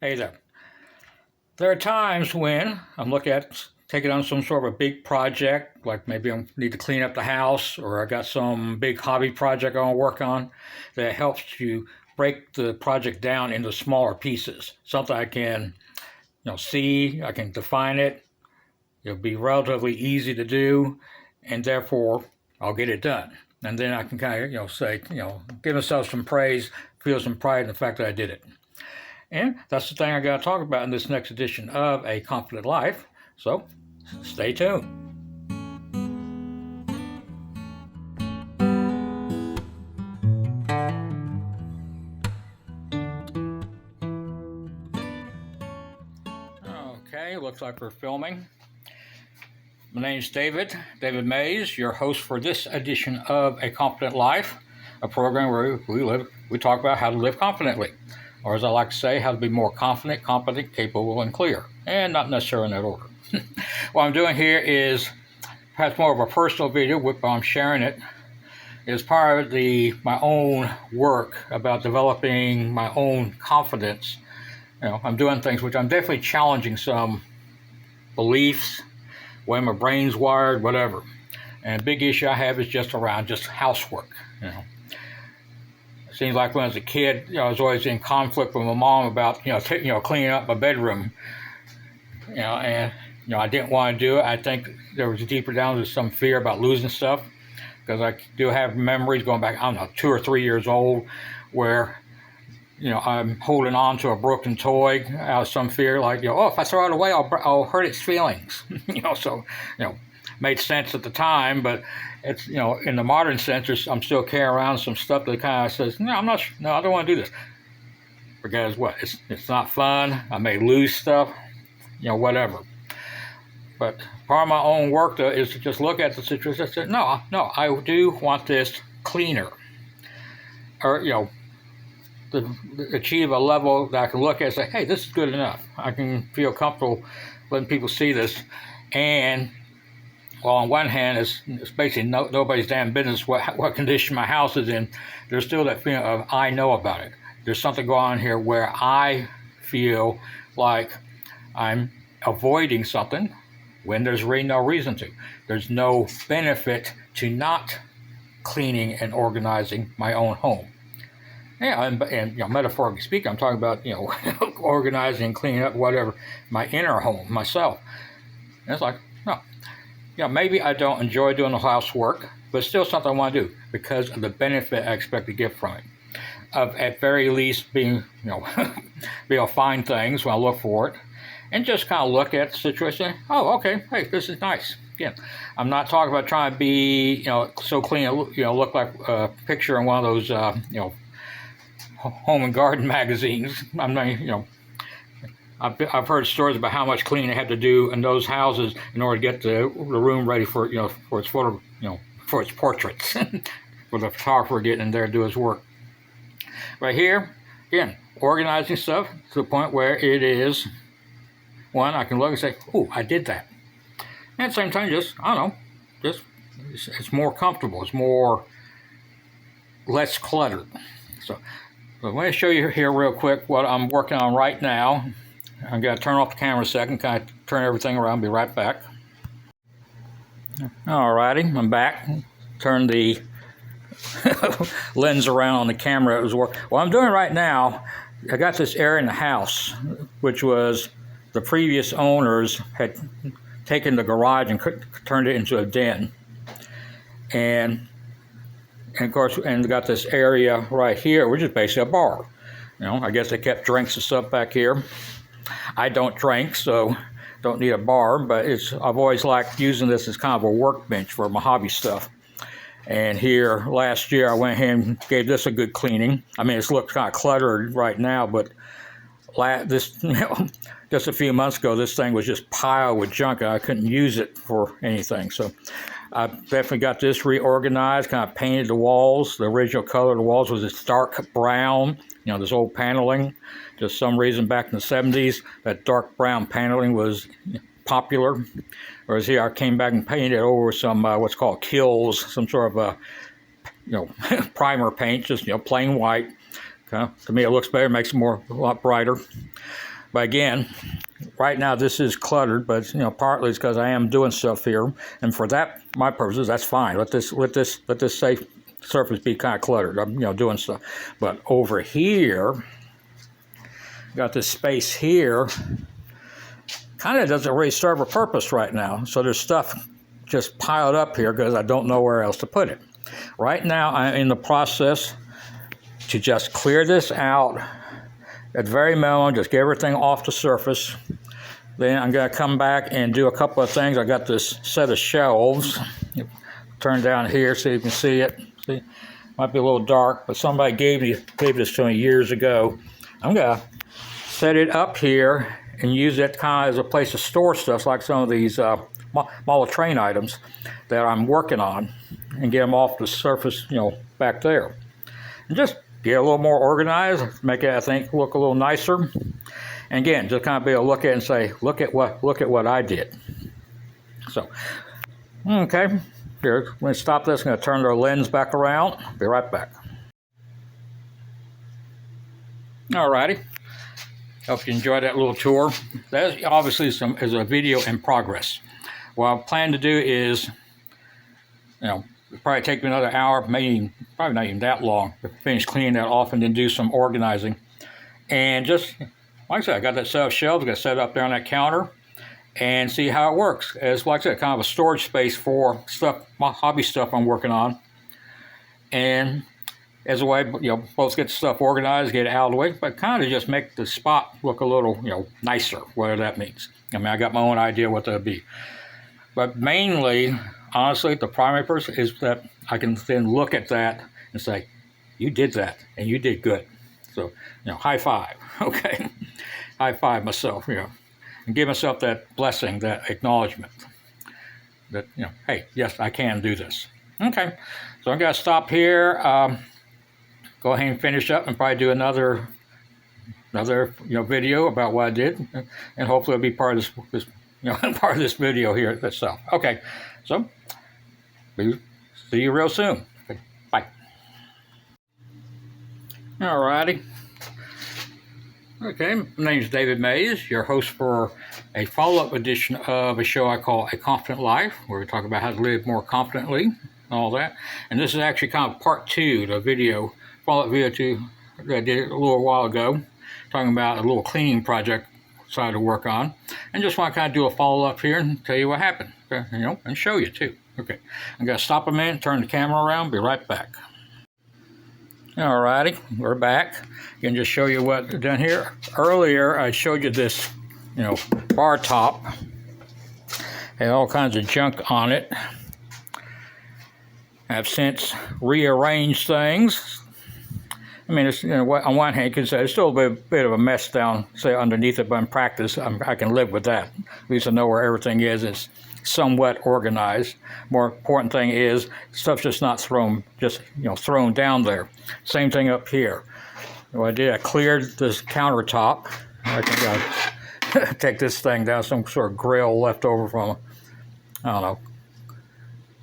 Hey there. There are times when I'm looking at taking on some sort of a big project, like maybe I need to clean up the house or I got some big hobby project I want to work on that helps to break the project down into smaller pieces. Something I can, see, I can define it. It'll be relatively easy to do, and therefore I'll get it done. And then I can kind of, say, give myself some praise, feel some pride in the fact that I did it. And that's the thing I got to talk about in this next edition of A Confident Life. So stay tuned. Okay, looks like we're filming. My name's David Mays, your host for this edition of A Confident Life, a program where we talk about how to live confidently, or as I like to say, how to be more confident, competent, capable, and clear, and not necessarily in that order. What I'm doing here is perhaps more of a personal video, but I'm sharing it as part of my own work about developing my own confidence. I'm doing things which I'm definitely challenging some beliefs, way my brain's wired, whatever. And a big issue I have is just around housework. It seems like when I was a kid, I was always in conflict with my mom about cleaning up my bedroom. And I didn't want to do it. I think there was deeper down there's some fear about losing stuff, because I do have memories going back, I don't know, 2 or 3 years old, where I'm holding on to a broken toy out of some fear, like, if I throw it away, I'll hurt its feelings. Made sense at the time, but it's, in the modern sense, I'm still carrying around some stuff that kind of says, no, I don't want to do this. Because what? It's not fun. I may lose stuff, whatever. But part of my own work, though, is to just look at the situation and say, no, I do want this cleaner. Or, to achieve a level that I can look at and say, hey, this is good enough. I can feel comfortable letting people see this. And well, on one hand, it's basically nobody's damn business what condition my house is in. There's still that feeling of I know about it. There's something going on here where I feel like I'm avoiding something when there's really no reason to. There's no benefit to not cleaning and organizing my own home. Yeah, and metaphorically speaking, I'm talking about organizing and cleaning up whatever my inner home, myself. And it's like, no, maybe I don't enjoy doing the housework, but it's still something I want to do because of the benefit I expect to get from it. Of at very least being, be able to find things when I look for it, and just kind of look at the situation. Oh, okay, hey, this is nice. Again, I'm not talking about trying to be, so clean, look like a picture in one of those, home and garden magazines. I'm not, I've heard stories about how much cleaning they have to do in those houses in order to get the room ready for for its photo, for its portraits, for the photographer getting in there to do his work. Right here, again, organizing stuff to the point where it is one I can look and say, "Oh, I did that." And at the same time, it's more comfortable. It's less cluttered. So let me show you here real quick what I'm working on right now. I'm going to turn off the camera a second, kind of turn everything around, be right back. Alrighty, I'm back. Turn the lens around on the camera. What I'm doing right now, I got this area in the house, which was the previous owners had taken the garage and turned it into a den. And of course, and got this area right here, which is basically a bar. I guess they kept drinks and stuff back here. I don't drink, so don't need a bar, but I've always liked using this as kind of a workbench for my hobby stuff. And here, last year, I went ahead and gave this a good cleaning. I mean, it looks kind of cluttered right now, but just a few months ago, this thing was just piled with junk, and I couldn't use it for anything. So I definitely got this reorganized, kind of painted the walls. The original color of the walls was this dark brown, this old paneling. Just some reason back in the 70s, that dark brown paneling was popular. Whereas here I came back and painted it over some what's called Kills, some sort of primer paint, just plain white. To me, it looks better, makes it a lot brighter. But again, right now this is cluttered, but partly it's because I am doing stuff here, and for that my purposes, that's fine. Let this safe surface be kind of cluttered. I'm doing stuff, but over here, got this space here, kind of doesn't really serve a purpose right now. So there's stuff just piled up here because I don't know where else to put it. Right now I'm in the process to just clear this out at the very minimum, just get everything off the surface. Then I'm going to come back and do a couple of things. I got this set of shelves. Turn down here so you can see it. See, might be a little dark, but somebody gave this to me years ago. I'm going to set it up here and use it kind of as a place to store stuff, like some of these model train items that I'm working on, and get them off the surface, back there. And just get a little more organized, make it, I think, look a little nicer. And again, just kind of be able to look at it and say, look at what I did. So, okay, here, I'm going to stop this. I'm going to turn the lens back around. Be right back. Alrighty. Hope you enjoyed that little tour. That obviously is a video in progress. What I plan to do is, it'll probably take me another hour, probably not even that long, to finish cleaning that off and then do some organizing. And just, like I said, I got that set of shelves, got set up there on that counter, and see how it works. As, like I said, kind of a storage space for stuff, my hobby stuff I'm working on. And as a way, both get stuff organized, get it out of the way, but kind of just make the spot look a little, nicer, whatever that means. I mean, I got my own idea what that would be. But mainly, honestly, the primary purpose is that I can then look at that and say, you did that, and you did good. So, high five, okay? High five myself, and give myself that blessing, that acknowledgement that, hey, yes, I can do this. Okay, so I'm going to stop here. Go ahead and finish up and probably do another video about what I did, and hopefully it'll be part of this part of this video here itself. Okay, so see you real soon. Okay, bye. Alrighty. Okay, my name is David Mays, your host for a follow-up edition of a show I call A Confident Life, where we talk about how to live more confidently and all that. And this is actually kind of part 2, the video, follow-up video that I did a little while ago, talking about a little cleaning project I decided to work on. And just want to kind of do a follow-up here and tell you what happened, and show you too. Okay, I'm going to stop a minute, turn the camera around, be right back. Alrighty, we're back. I can just show you what I've done here. Earlier, I showed you this, bar top. Had all kinds of junk on it. I've since rearranged things. I mean, it's, on one hand, you can say it's still a bit of a mess down, say, underneath it, but in practice, I can live with that. At least I know where everything is. It's somewhat organized. More important thing is stuff's just not thrown down there. Same thing up here. What I did, I cleared this countertop. I can take this thing down, some sort of grill left over from, I don't know,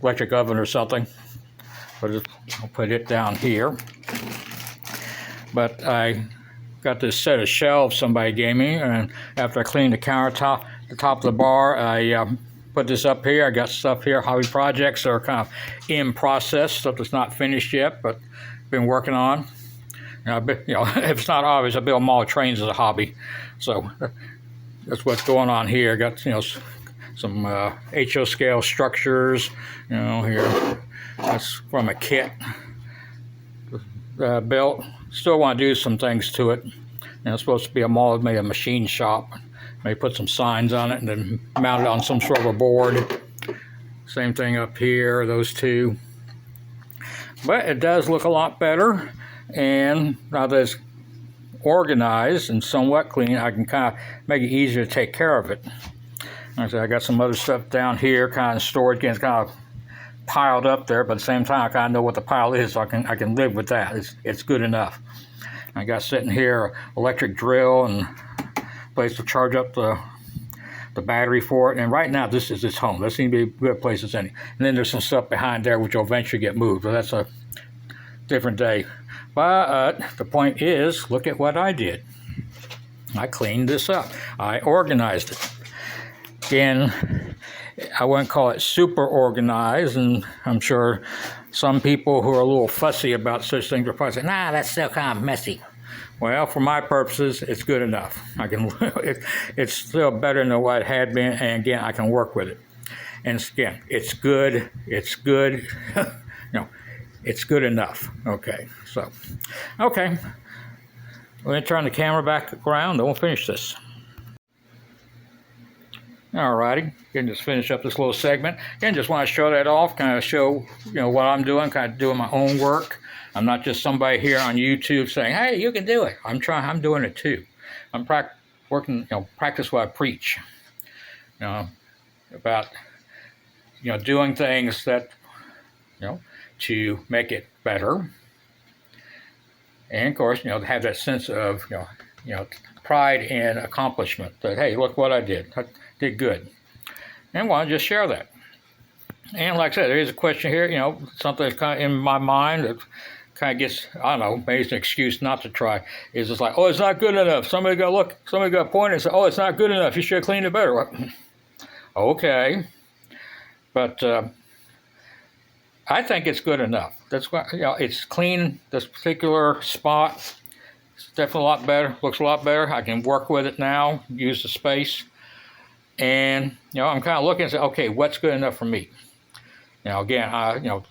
electric oven or something. But I'll put it down here. But I got this set of shelves somebody gave me, and after I cleaned the countertop, the top of the bar, I put this up here. I got stuff here, hobby projects that are kind of in process, stuff that's not finished yet, but been working on. If it's not obvious, I build model trains as a hobby, so that's what's going on here. Got some HO scale structures, here. That's from a kit built. Still want to do some things to it. It's supposed to be a model made a machine shop. Maybe put some signs on it and then mount it on some sort of a board. Same thing up here, those two. But it does look a lot better. And now that it's organized and somewhat clean, I can kind of make it easier to take care of it. Like I said, I got some other stuff down here, kind of stored, it's kind of piled up there, but at the same time, I kind of know what the pile is, so I can live with that. It's good enough. I got sitting here electric drill and place to charge up the battery for it. And right now, this is its home. That seems to be a good place as any. And then there's some stuff behind there which will eventually get moved, but that's a different day. But the point is, look at what I did. I cleaned this up. I organized it. Again, I wouldn't call it super organized, and I'm sure some people who are a little fussy about such things are probably saying, nah, that's still kind of messy. Well, for my purposes, it's good enough. It's still better than what it had been, and again, I can work with it. And again, it's good. It's good. It's good enough. Okay, so, okay. We're going to turn the camera back around, then we'll finish this. Alrighty, again, just finish up this little segment. Again, just want to show that off, kind of show, what I'm doing, kind of doing my own work. I'm not just somebody here on YouTube saying, hey, you can do it. I'm doing it too. I'm working, practice what I preach. About, doing things that, to make it better. And of course, have that sense of, pride and accomplishment that, hey, look what I did. I did good. And I want to just share that. And like I said, there is a question here, something that's kind of in my mind that kind of gets, I don't know, maybe it's an excuse not to try. Is it's like, oh, it's not good enough. Somebody got to point and say, oh, it's not good enough. You should have cleaned it better. Well, okay. But I think it's good enough. That's why, it's clean, this particular spot. It's definitely a lot better, looks a lot better. I can work with it now, use the space. And, I'm kind of looking and say, okay, what's good enough for me? Again,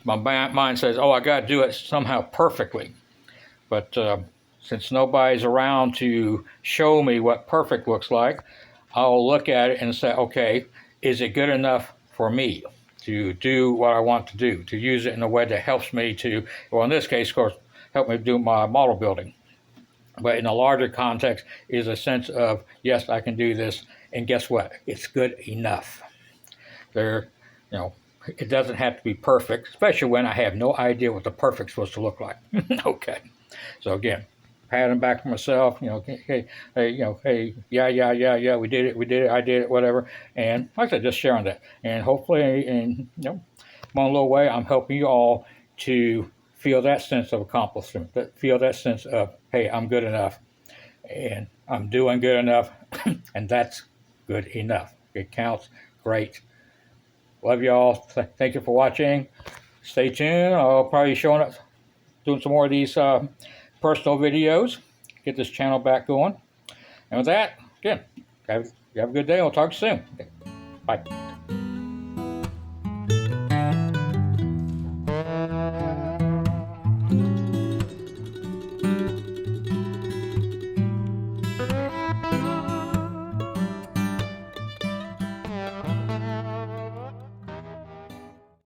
my mind says, oh, I got to do it somehow perfectly. But since nobody's around to show me what perfect looks like, I'll look at it and say, okay, is it good enough for me to do what I want to do, to use it in a way that helps me to, well, in this case, of course, help me do my model building. But in a larger context is a sense of, yes, I can do this, and guess what? It's good enough. It doesn't have to be perfect, especially when I have no idea what the perfect's supposed to look like. Okay. So again, patting back for myself, hey, yeah, we did it, I did it, whatever. And like I said, just sharing that. And hopefully, in one little way, I'm helping you all to feel that sense of accomplishment, feel that sense of, hey, I'm good enough, and I'm doing good enough, and that's good enough. It counts. Great. Love y'all. Thank you for watching. Stay tuned. I'll probably be doing some more of these personal videos. Get this channel back going. And with that, again, you have a good day. I'll talk to you soon. Okay. Bye.